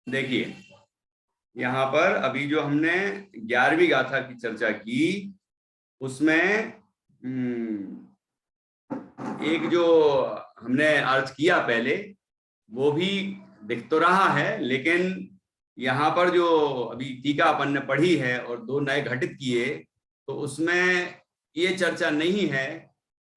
देखिए यहाँ पर अभी जो हमने 11वीं गाथा की चर्चा की उसमें एक जो हमने अर्थ किया पहले वो भी दिख तो रहा है, लेकिन यहाँ पर जो अभी टीका अपन ने पढ़ी है और दो नए घटित किए तो उसमें ये चर्चा नहीं है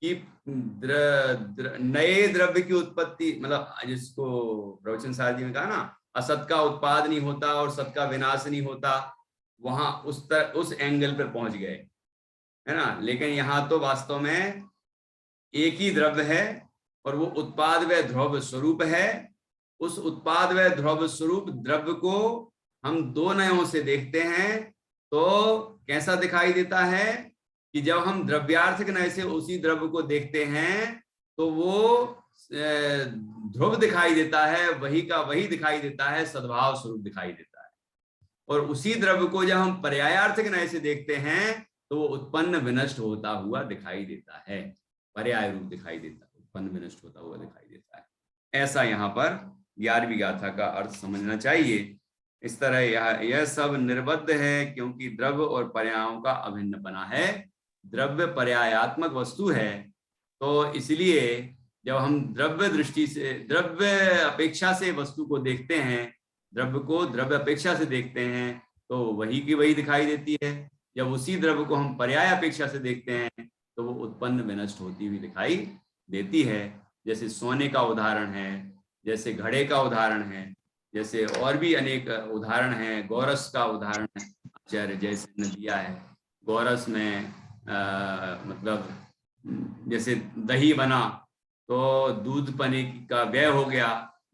कि नए द्रव्य की उत्पत्ति, मतलब जिसको प्रवचन सार जी ने कहा ना असत का उत्पाद नहीं होता और सत का विनाश नहीं होता, वहां उस एंगल पर पहुंच गए है ना। लेकिन यहाँ तो वास्तव में एक ही द्रव्य है और वो उत्पाद व ध्रुव स्वरूप है। उस उत्पाद व ध्रुव स्वरूप द्रव्य को हम दो नयों से देखते हैं तो कैसा दिखाई देता है कि जब हम द्रव्यार्थक नय से उसी द्रव्य को देखते हैं तो वो ध्रुव दिखाई देता है, वही का वही दिखाई देता है, सद्भाव स्वरूप दिखाई देता है। और उसी द्रव्य को जब हम पर्यायार्थक नय से देखते हैं तो वो उत्पन्न विनष्ट होता हुआ दिखाई देता है, पर्याय रूप दिखाई देता है, उत्पन्न विनष्ट होता हुआ दिखाई देता है। ऐसा यहाँ पर 11वीं गाथा का अर्थ समझना चाहिए। इस तरह यह सब निर्बद्ध है क्योंकि द्रव्य और पर्यायों का अभिन्न बना है। द्रव्य पर्यायात्मक वस्तु है तो इसलिए जब हम द्रव्य दृष्टि से, द्रव्य अपेक्षा से वस्तु को देखते हैं, द्रव्य को द्रव्य अपेक्षा से देखते हैं तो वही की वही दिखाई देती है। जब उसी द्रव्य को हम पर्याय अपेक्षा से देखते हैं तो वो उत्पन्न विनष्ट होती हुई दिखाई देती है। जैसे सोने का उदाहरण है, जैसे घड़े का उदाहरण है, जैसे और भी अनेक उदाहरण हैं। गोरस का उदाहरण आचार्य जैसे ने दिया है। गोरस में मतलब जैसे दही बना तो दूध पने का व्यय हो गया,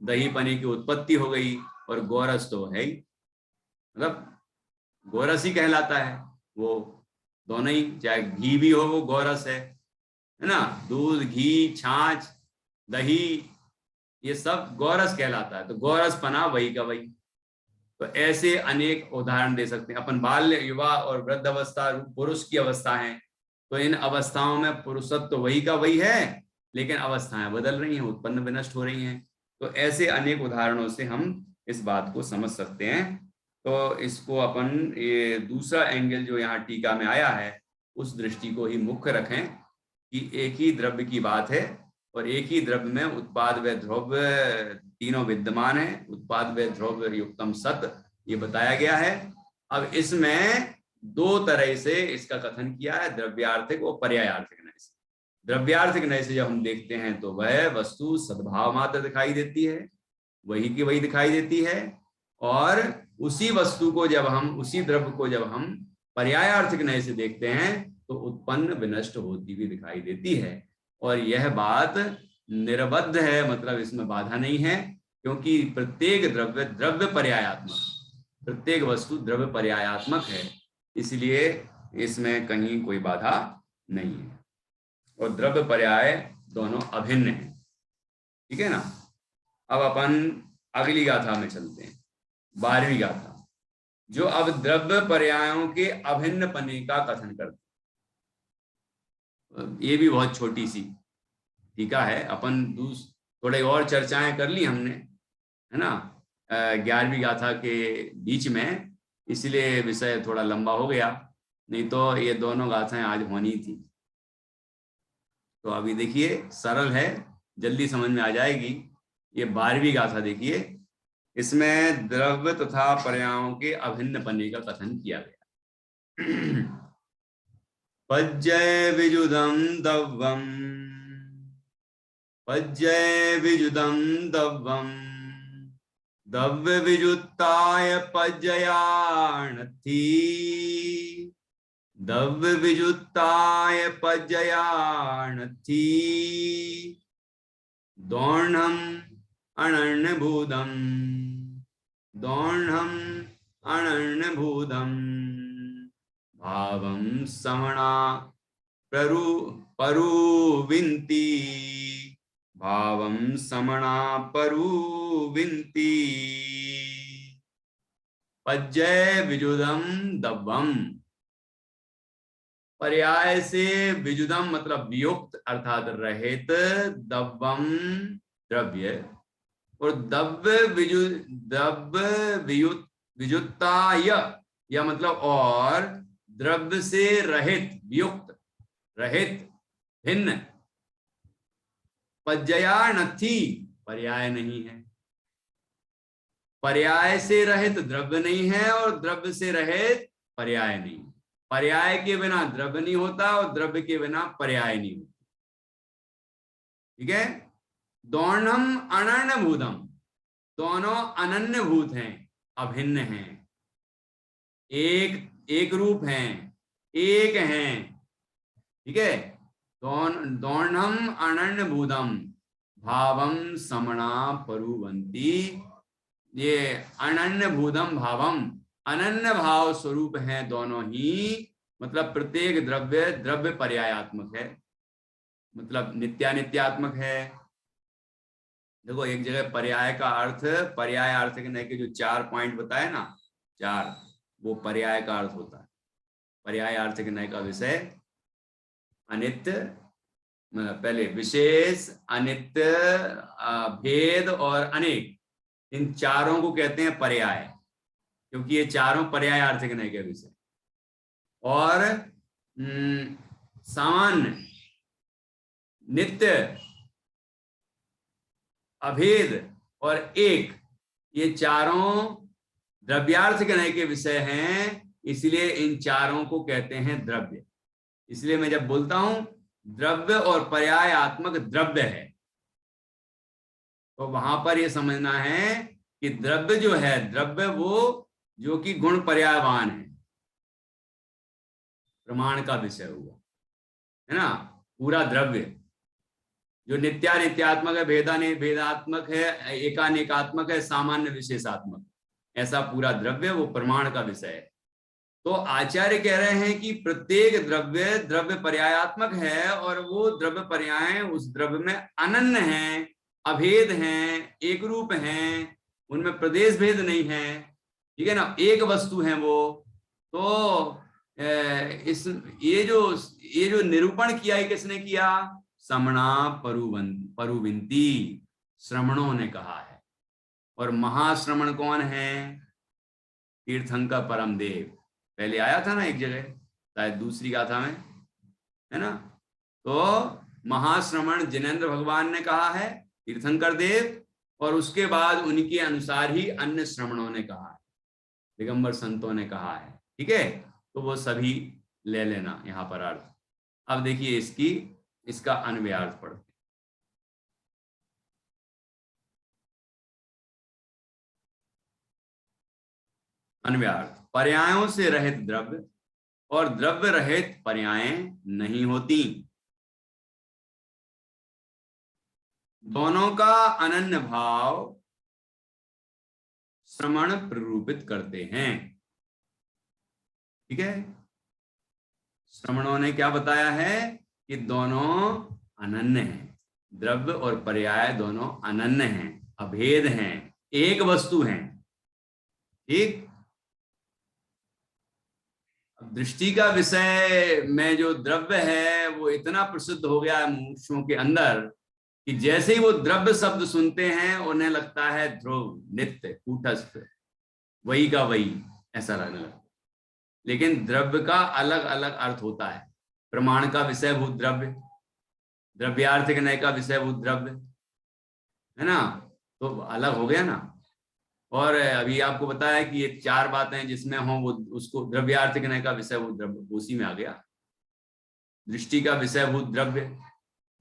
दही पने की उत्पत्ति हो गई, और गोरस तो है ही, मतलब गोरस ही कहलाता है। वो दोनों ही, चाहे घी भी हो वो गोरस है ना। दूध, घी, छाछ, दही, ये सब गोरस कहलाता है। तो गोरस पना वही का वही। तो ऐसे अनेक उदाहरण दे सकते हैं अपन। बाल्य, युवा और वृद्ध अवस्था पुरुष की अवस्था है तो इन अवस्थाओं में पुरुषत्व तो वही का वही है, लेकिन अवस्थाएं बदल रही हैं, उत्पन्न विनष्ट हो रही हैं। तो ऐसे अनेक उदाहरणों से हम इस बात को समझ सकते हैं। तो इसको अपन ये दूसरा एंगल जो यहाँ टीका में आया है उस दृष्टि को ही मुख्य रखें कि एक ही द्रव्य की बात है और एक ही द्रव्य में उत्पाद व ध्रुव तीनों विद्यमान है। उत्पाद व ध्रुव युक्तम सत ये बताया गया है। अब इसमें दो तरह से इसका कथन किया है, द्रव्यार्थिक और पर्यायार्थिक नय से। द्रव्यार्थिक नय से जब हम देखते हैं तो वह वस्तु सद्भाव मात्र दिखाई देती है, वही की वही दिखाई देती है। और उसी वस्तु को जब हम, उसी द्रव्य को जब हम पर्यायार्थिक नय से देखते हैं तो उत्पन्न विनष्ट होती हुई दिखाई देती है। और यह बात निर्बद्ध है, मतलब इसमें बाधा नहीं है, क्योंकि प्रत्येक द्रव्य द्रव्य पर्यायात्मक, प्रत्येक वस्तु द्रव्य पर्यायात्मक है, इसलिए इसमें कहीं कोई बाधा नहीं है। और द्रव्य पर्याय दोनों अभिन्न है, ठीक है ना। अब अपन अगली गाथा में चलते हैं, 12वीं गाथा, जो अब द्रव्य पर्यायों के अभिन्न पने का कथन करते हैं। ये भी बहुत छोटी सी टीका है। अपन थोड़े और चर्चाएं कर ली हमने, है ना, 11वीं गाथा के बीच में, इसलिए विषय थोड़ा लंबा हो गया, नहीं तो ये दोनों गाथाएं आज होनी थी। तो अभी देखिए, सरल है, जल्दी समझ में आ जाएगी। ये 12वीं गाथा देखिए, इसमें द्रव्य तथा पर्यायों के अभिन्न पने का कथन किया गया। पज्जय विजुदम दव्वम, पज्जय विजुदम दव्वम, दव्य विजुत्ताय पज्जयाणथी, दव्य विजुत्ताय पज्जयाणथी, दौर्णम अनन्यभूतम, दौर्णम अनन्यभूतम, भावं समणा परुविन्ति, भावं समणा परुविन्ति, पज्जय विजुदम दब्बम, पर्याय से विजुदम मतलब वियुक्त अर्थात रहित, दब्बम द्रव्य, और दब्ब वियुत विजुत्ताय या मतलब और द्रव्य से रहित, वियुक्त, रहित, भिन्न। पज्जयानर्थी पर्याय नहीं है, पर्याय से रहित द्रव्य नहीं है और द्रव्य से रहित पर्याय नहीं। पर्याय के बिना द्रव्य नहीं होता और द्रव्य के बिना पर्याय नहीं होता। ठीक है। दोनम अनन्य भूतम, दोनों अनन्य भूत हैं, अभिन्न हैं, एक रूप हैं, एक हैं। ठीक है। दोनम अनन्य भूतम भावम समणा परुवंती, ये अनन्य भूतम भावम, अनन्य भाव स्वरूप हैं दोनों ही, मतलब प्रत्येक द्रव्य द्रव्य पर्यायात्मक है, मतलब नित्यानित्यात्मक है। देखो एक जगह पर्याय का अर्थ, पर्याय अर्थ के नए के जो 4 पॉइंट बताए ना, 4, वो पर्याय का अर्थ होता है। पर्याय अर्थ के नए का विषय अनित्य, पहले विशेष, अनित्य, भेद और अनेक, इन चारों को कहते हैं पर्याय, क्योंकि ये चारों पर्याय अर्थ के नए के विषय। और सामान्य, नित्य, अभेद और एक, ये चारों द्रव्यार्थ के नए के विषय हैं, इसलिए इन चारों को कहते हैं द्रव्य। इसलिए मैं जब बोलता हूं द्रव्य और पर्यायात्मक द्रव्य है, तो वहां पर यह समझना है कि द्रव्य जो है, द्रव्य वो जो कि गुण पर्यायवान है, प्रमाण का विषय हुआ, है ना। पूरा द्रव्य जो नित्यानित्यात्मक है, भेदात्मक है, एकानेकात्मक है, सामान्य विशेषात्मक, ऐसा पूरा द्रव्य वो प्रमाण का विषय है। तो आचार्य कह रहे हैं कि प्रत्येक द्रव्य द्रव्य पर्यायात्मक है और वो द्रव्य पर्याय उस द्रव्य में अनन्य हैं, अभेद हैं, एक रूप हैं, उनमें प्रदेश भेद नहीं है। ठीक है ना, एक वस्तु है वो। तो ये जो निरूपण किया है किसने किया? समणा परुविंती, श्रमणों ने कहा है। और महाश्रमण कौन है? तीर्थंकर परम देव। पहले आया था ना एक जगह, शायद दूसरी गाथा में, है ना। तो महाश्रमण जिनेंद्र भगवान ने कहा है, तीर्थंकर देव, और उसके बाद उनके अनुसार ही अन्य श्रमणों ने कहा है, दिगंबर संतों ने कहा है। ठीक है, तो वो सभी ले लेना यहां पर अर्थ। अब देखिए इसका अन्वय अर्थ पढ़ते। अन्वयार्थ, पर्यायों से रहित द्रव्य और द्रव्य रहित पर्यायें नहीं होती। दोनों का अनन्य भाव श्रमण प्ररूपित करते हैं। ठीक है, श्रमणों ने क्या बताया है कि दोनों अनन्य हैं, द्रव्य और पर्याय दोनों अनन्य हैं, अभेद हैं, एक वस्तु हैं। ठीक, दृष्टि का विषय में जो द्रव्य है वो इतना प्रसिद्ध हो गया है मुमुक्षुओं के अंदर कि जैसे ही वो द्रव्य शब्द सुनते हैं उन्हें लगता है ध्रुव, नित्य, कूटस्थ, वही का वही, ऐसा लगने लगता है। लेकिन द्रव्य का अलग अलग अर्थ होता है। प्रमाण का विषयभूत द्रव्य, द्रव्यार्थ के नए का विषयभूत द्रव्य, है ना, तो अलग हो गया ना। और अभी आपको बताया कि ये 4 बातें जिसमें हो वो उसको द्रव्यार्थ के नए का विषयभूत द्रव्य उसी में आ गया। दृष्टि का विषयभूत द्रव्य,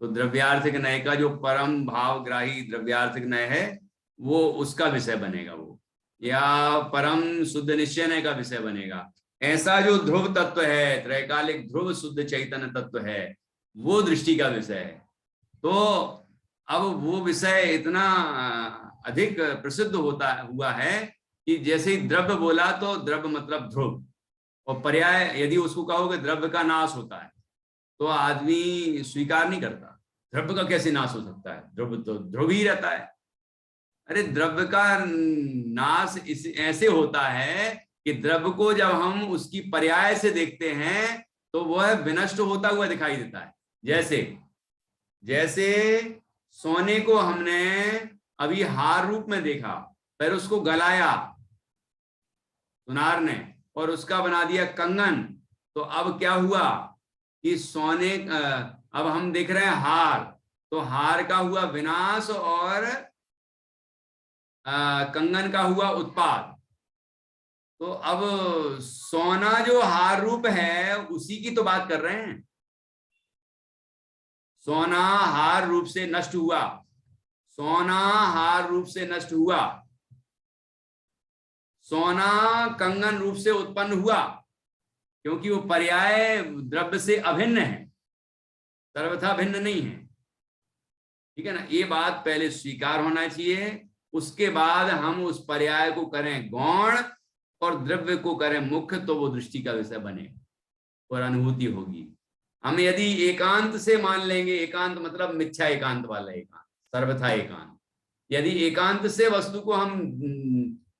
तो द्रव्यार्थ के नए का जो परम भावग्राही द्रव्यार्थ के नए है वो उसका विषय बनेगा वो, या परम शुद्ध निश्चय नय का विषय बनेगा। ऐसा जो ध्रुव तत्व है, त्रैकालिक ध्रुव शुद्ध चैतन्य तत्व है, वो दृष्टि का विषय है। तो अब वो विषय इतना अधिक प्रसिद्ध हुआ है कि जैसे ही द्रव्य बोला तो द्रव्य मतलब ध्रुव, और पर्याय यदि उसको कहोगे द्रव्य का नाश होता है तो आदमी स्वीकार नहीं करता। द्रव्य का कैसे नाश हो सकता है? द्रव्य तो ध्रुव ही रहता है। अरे द्रव्य का नाश ऐसे होता है कि द्रव्य को जब हम उसकी पर्याय से देखते हैं तो वह विनष्ट होता हुआ दिखाई देता है। जैसे जैसे सोने को हमने अभी हार रूप में देखा, फिर उसको गलाया सुनार ने और उसका बना दिया कंगन, तो अब क्या हुआ कि सोने अब हम देख रहे हैं हार, तो हार का हुआ विनाश और कंगन का हुआ उत्पाद। तो अब सोना जो हार रूप है उसी की तो बात कर रहे हैं। सोना हार रूप से नष्ट हुआ, सोना हार रूप से नष्ट हुआ, सोना कंगन रूप से उत्पन्न हुआ, क्योंकि वो पर्याय द्रव्य से अभिन्न है, सर्वथा भिन्न नहीं है। ठीक है ना, ये बात पहले स्वीकार होना चाहिए, उसके बाद हम उस पर्याय को करें गौण और द्रव्य को करें मुख्य, तो वो दृष्टि का विषय बने और अनुभूति होगी। हम यदि एकांत से मान लेंगे, एकांत मतलब मिथ्या एकांत वाला एकांत, सर्वथा एकांत, यदि एकांत से वस्तु को हम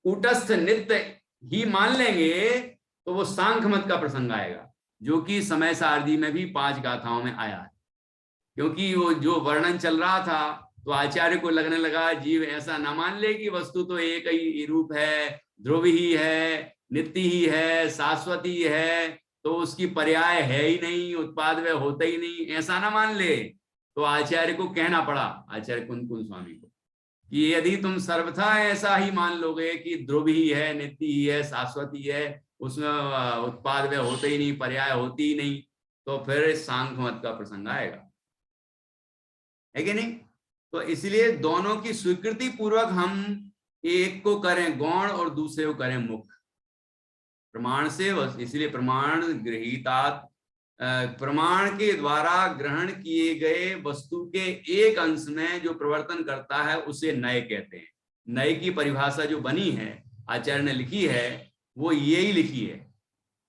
कूटस्थ नित्य ही मान लेंगे तो वो सांख्य मत का प्रसंग आएगा, जो कि समय सारणी में भी 5 गाथाओं में आया है। क्योंकि वो जो वर्णन चल रहा था तो आचार्य को लगने लगा जीव ऐसा न मान ले कि वस्तु तो एक ही रूप है, ध्रुव ही है, नित्य ही है, शाश्वत ही है, तो उसकी पर्याय है ही नहीं, उत्पाद वह होता ही नहीं, ऐसा ना मान ले। तो आचार्य को कहना पड़ा, आचार्य कुंकुन स्वामी को, कि यदि तुम सर्वथा ऐसा ही मान लोगे कि ध्रुव ही है, नित्य ही है, शाश्वत ही है, उसमें उत्पाद वह होते ही नहीं, पर्याय होती ही नहीं, तो फिर सांख्य मत का प्रसंग आएगा, है कि नहीं। तो इसलिए दोनों की स्वीकृति पूर्वक हम एक को करें गौण और दूसरे को करें मुख्य प्रमाण से। इसलिए प्रमाण गृहीता, प्रमाण के द्वारा ग्रहण किए गए वस्तु के एक अंश में जो प्रवर्तन करता है उसे नय कहते हैं। नय की परिभाषा जो बनी है, आचार्य ने लिखी है, वो यही लिखी है,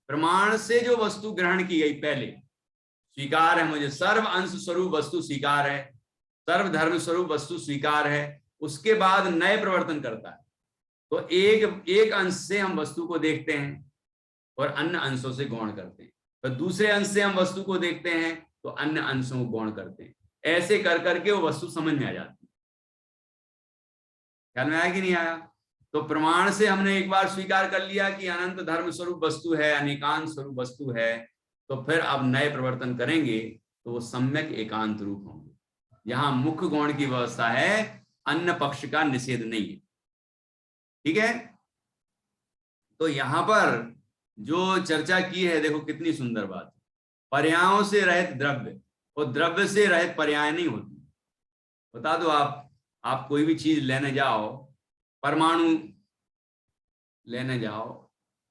प्रमाण से जो वस्तु ग्रहण की गई, पहले स्वीकार है मुझे, सर्व अंश स्वरूप वस्तु स्वीकार है, सर्व धर्म स्वरूप वस्तु स्वीकार है, उसके बाद नए प्रवर्तन करता है। तो एक अंश से हम वस्तु को देखते हैं और अन्य अंशों से गौण करते हैं, तो दूसरे अंश से हम वस्तु को देखते हैं तो अन्य अंशों को गौण करते हैं। ऐसे कर करके वो वस्तु समझ में आ जाती है। ख्याल में आया कि नहीं आया? तो प्रमाण से हमने एक बार स्वीकार कर लिया कि अनंत धर्म स्वरूप वस्तु है, अनेकांत स्वरूप वस्तु है, तो फिर अब नए प्रवर्तन करेंगे तो वो सम्यक एकांत रूप होंगे। यहां मुख्य गौण की व्यवस्था है, अन्य पक्ष का निषेध नहीं है। ठीक है, तो यहां पर जो चर्चा की है, देखो कितनी सुंदर बात, पर्यायों से रहित द्रव्य और द्रव्य से रहित पर्याय नहीं होती। बता दो, आप कोई भी चीज लेने जाओ, परमाणु लेने जाओ,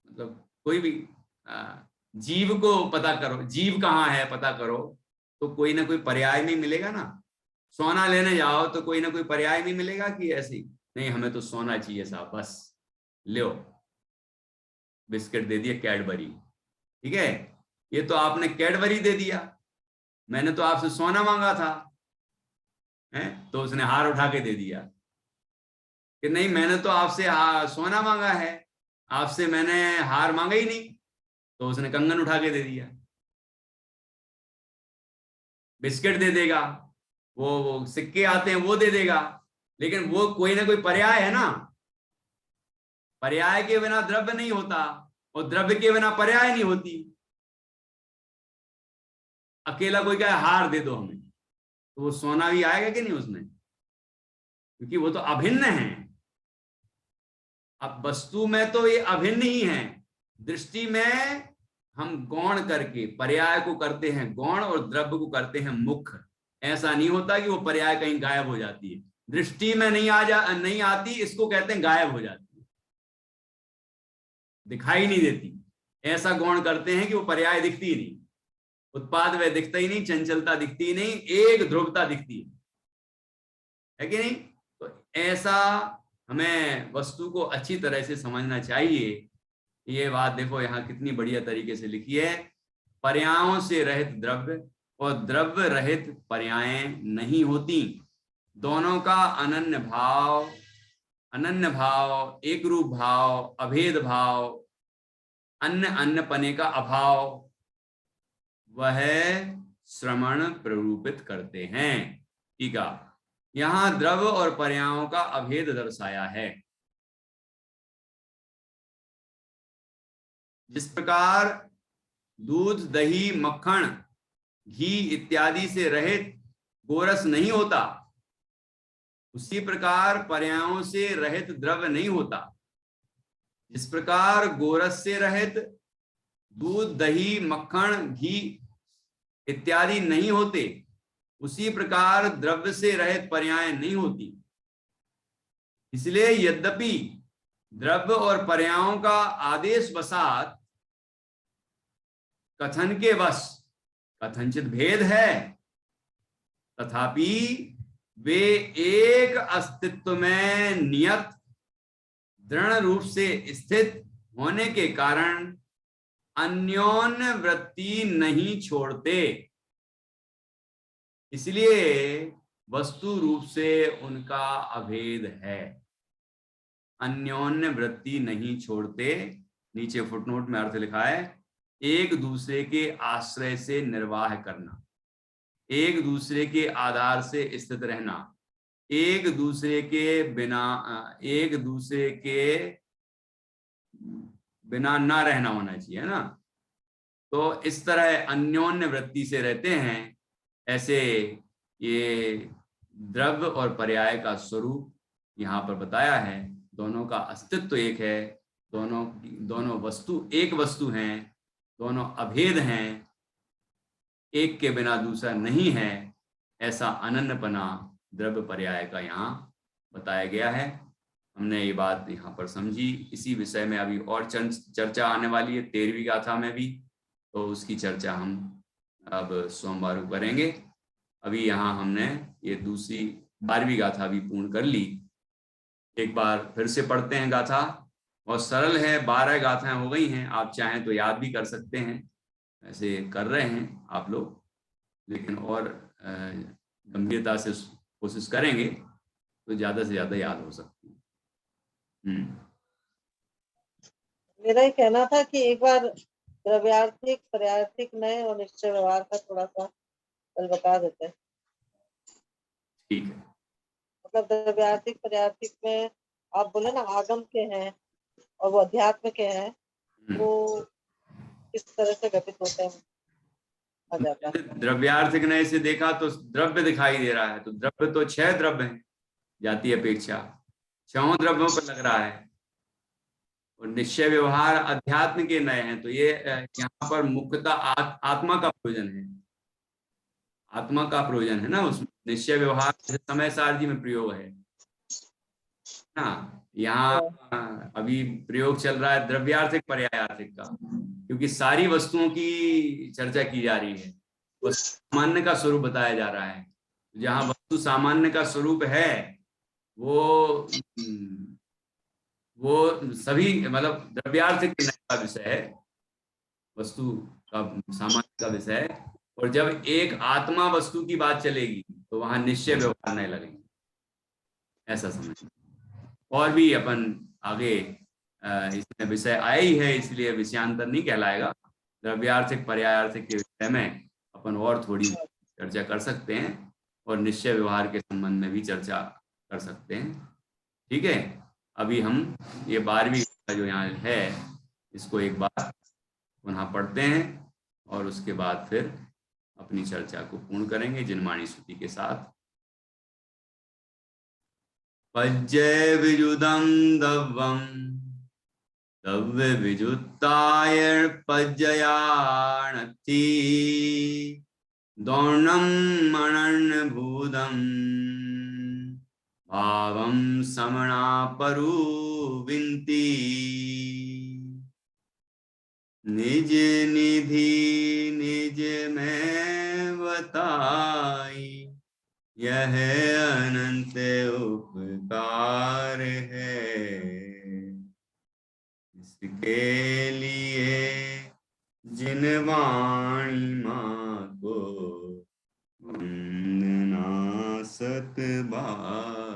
मतलब कोई भी जीव को पता करो, जीव कहाँ है पता करो, तो कोई ना कोई पर्याय नहीं मिलेगा ना। सोना लेने जाओ तो कोई ना कोई पर्याय नहीं मिलेगा कि ऐसे ही नहीं हमें तो सोना चाहिए साहब, बस लो बिस्किट दे दिया कैडबरी, ठीक है, ये तो आपने कैडबरी दे दिया, मैंने तो आपसे सोना मांगा था, है? तो उसने हार उठा के दे दिया कि नहीं मैंने तो आपसे सोना मांगा है, आपसे मैंने हार मांगा ही नहीं, तो उसने कंगन उठा के दे दिया। बिस्किट दे देगा, वो सिक्के आते हैं वो दे देगा, लेकिन वो कोई ना कोई पर्याय है ना, पर्याय के बिना द्रव्य नहीं होता और द्रव्य के बिना पर्याय नहीं होती। अकेला कोई कहे हार दे दो हमें, तो वो सोना भी आएगा कि नहीं उसमें, क्योंकि वो तो अभिन्न है। अब वस्तु में तो ये अभिन्न ही है, दृष्टि में हम गौण करके पर्याय को करते हैं गौण और द्रव्य को करते हैं मुख्य। ऐसा नहीं होता कि वो पर्याय कहीं गायब हो जाती है, दृष्टि में नहीं आती, इसको कहते हैं गायब हो जाती है, दिखाई नहीं देती। ऐसा गौण करते हैं कि वो पर्याय दिखती ही नहीं, उत्पाद वह दिखता ही नहीं, चंचलता दिखती ही नहीं, एक ध्रुवता दिखती है कि नहीं। तो ऐसा हमें वस्तु को अच्छी तरह से समझना चाहिए। ये बात देखो यहाँ कितनी बढ़िया तरीके से लिखी है, पर्यायों से रहित द्रव्य और द्रव्य रहित पर्यायें नहीं होती, दोनों का अनन्य भाव, एक रूप भाव, अभेद भाव अन्नपने का अभाव, वह श्रवण प्ररूपित करते हैं। ठीक है, यहां द्रव्य और पर्यायों का अभेद दर्शाया है। जिस प्रकार दूध, दही, मक्खन, घी इत्यादि से रहित गोरस नहीं होता, उसी प्रकार पर्यायों से रहित द्रव्य नहीं होता। जिस प्रकार गोरस से रहित दूध, दही, मक्खन, घी इत्यादि नहीं होते, उसी प्रकार द्रव्य से रहित पर्याय नहीं होती। इसलिए यद्यपि द्रव्य और पर्यायों का आदेश वसात कथन के वश कथनचित भेद है, तथापि वे एक अस्तित्व में नियत दृढ़ रूप से स्थित होने के कारण अन्योन्य वृत्ति नहीं छोड़ते। इसलिए वस्तु रूप से उनका अभेद है। अन्योन्य वृत्ति नहीं छोड़ते, नीचे फुटनोट में अर्थ लिखा है, एक दूसरे के आश्रय से निर्वाह करना, एक दूसरे के आधार से स्थित रहना, एक दूसरे के बिना ना रहना होना चाहिए, है ना। तो इस तरह अन्योन्य वृत्ति से रहते हैं। ऐसे ये द्रव्य और पर्याय का स्वरूप यहाँ पर बताया है। दोनों का अस्तित्व एक है, दोनों वस्तु एक वस्तु हैं, दोनों अभेद हैं, एक के बिना दूसरा नहीं है। ऐसा अनन्यपना द्रव्य पर्याय का यहाँ बताया गया है। हमने ये बात यहाँ पर समझी। इसी विषय में अभी और चर्चा आने वाली है 13वीं गाथा में भी, तो उसकी चर्चा हम अब सोमवार को करेंगे। अभी यहाँ हमने ये दूसरी 12वीं गाथा भी पूर्ण कर ली। एक बार फिर से पढ़ते हैं गाथा। बहुत सरल है, 12 गाथाएं हो गई हैं। आप चाहें तो याद भी कर सकते हैं, ऐसे कर रहे हैं आप लोग, लेकिन और गंभीरता से कोशिश करेंगे तो ज्यादा से ज्यादा याद हो सकती है। मेरा ये कहना था कि एक बार द्रव्यार्थिक, पर्यायार्थिक, नए और निश्चय व्यवहार का थोड़ा सा कल बता देते हैं। ठीक है। मतलब द्रव्यार्थिक, पर्यायार्थिक में आप बोले ना आगम के हैं और वो अध्यात्म के हैं, वो किस तरह से घटित होते हैं आ जाता है। द्रव्यार्थिक नए से देखा तो द्रव्य दिखाई दे रहा है, तो द्रव्य तो 6 द्रव्य हैं जाति अपेक्षा, 6 द्रव्यों पर लग रहा है। और निश्चय व्यवहार अध्यात्म के नए हैं, तो ये यहाँ पर मुख्यतः आत्मा का प्रयोजन है। आत्मा का प्रयोजन है ना उसमें। निश्चय व्यवहार समय सारथी में प्रयोग है ना। यहाँ अभी प्रयोग चल रहा है द्रव्यार्थिक पर्यायार्थिक का, क्योंकि सारी वस्तुओं की चर्चा की जा रही है। सामान्य का स्वरूप बताया जा रहा है। जहाँ वस्तु सामान्य का स्वरूप है, वो सभी मतलब द्रव्यार्थिक का विषय है, वस्तु का सामान्य का विषय है। और जब एक आत्मा वस्तु की बात चलेगी तो वहां निश्चय व्यवहार नहीं लगेंगे, ऐसा समझ। और भी अपन आगे इसमें विषय आया ही है, इसलिए विषयांतर नहीं कहलाएगा। द्रव्यार्थिक पर्यायार्थिक के विषय में अपन और थोड़ी चर्चा कर सकते हैं, और निश्चय व्यवहार के संबंध में भी चर्चा कर सकते हैं। ठीक है, अभी हम ये 12वीं जो यहाँ है इसको एक बार पुनः पढ़ते हैं, और उसके बाद फिर अपनी चर्चा को पूर्ण करेंगे जिनमाणी स्तुति के साथ। पज्जय विजुदं दव्वं दव्य विजुत्ताय पज्जयाणति दौर्णं मणर्णभूतं भावं समणा परुविन्ति निज निधि निज में बताई यह अनंत उपकार है। इसके लिए जिन वाणी माँ को वंदना सत बार।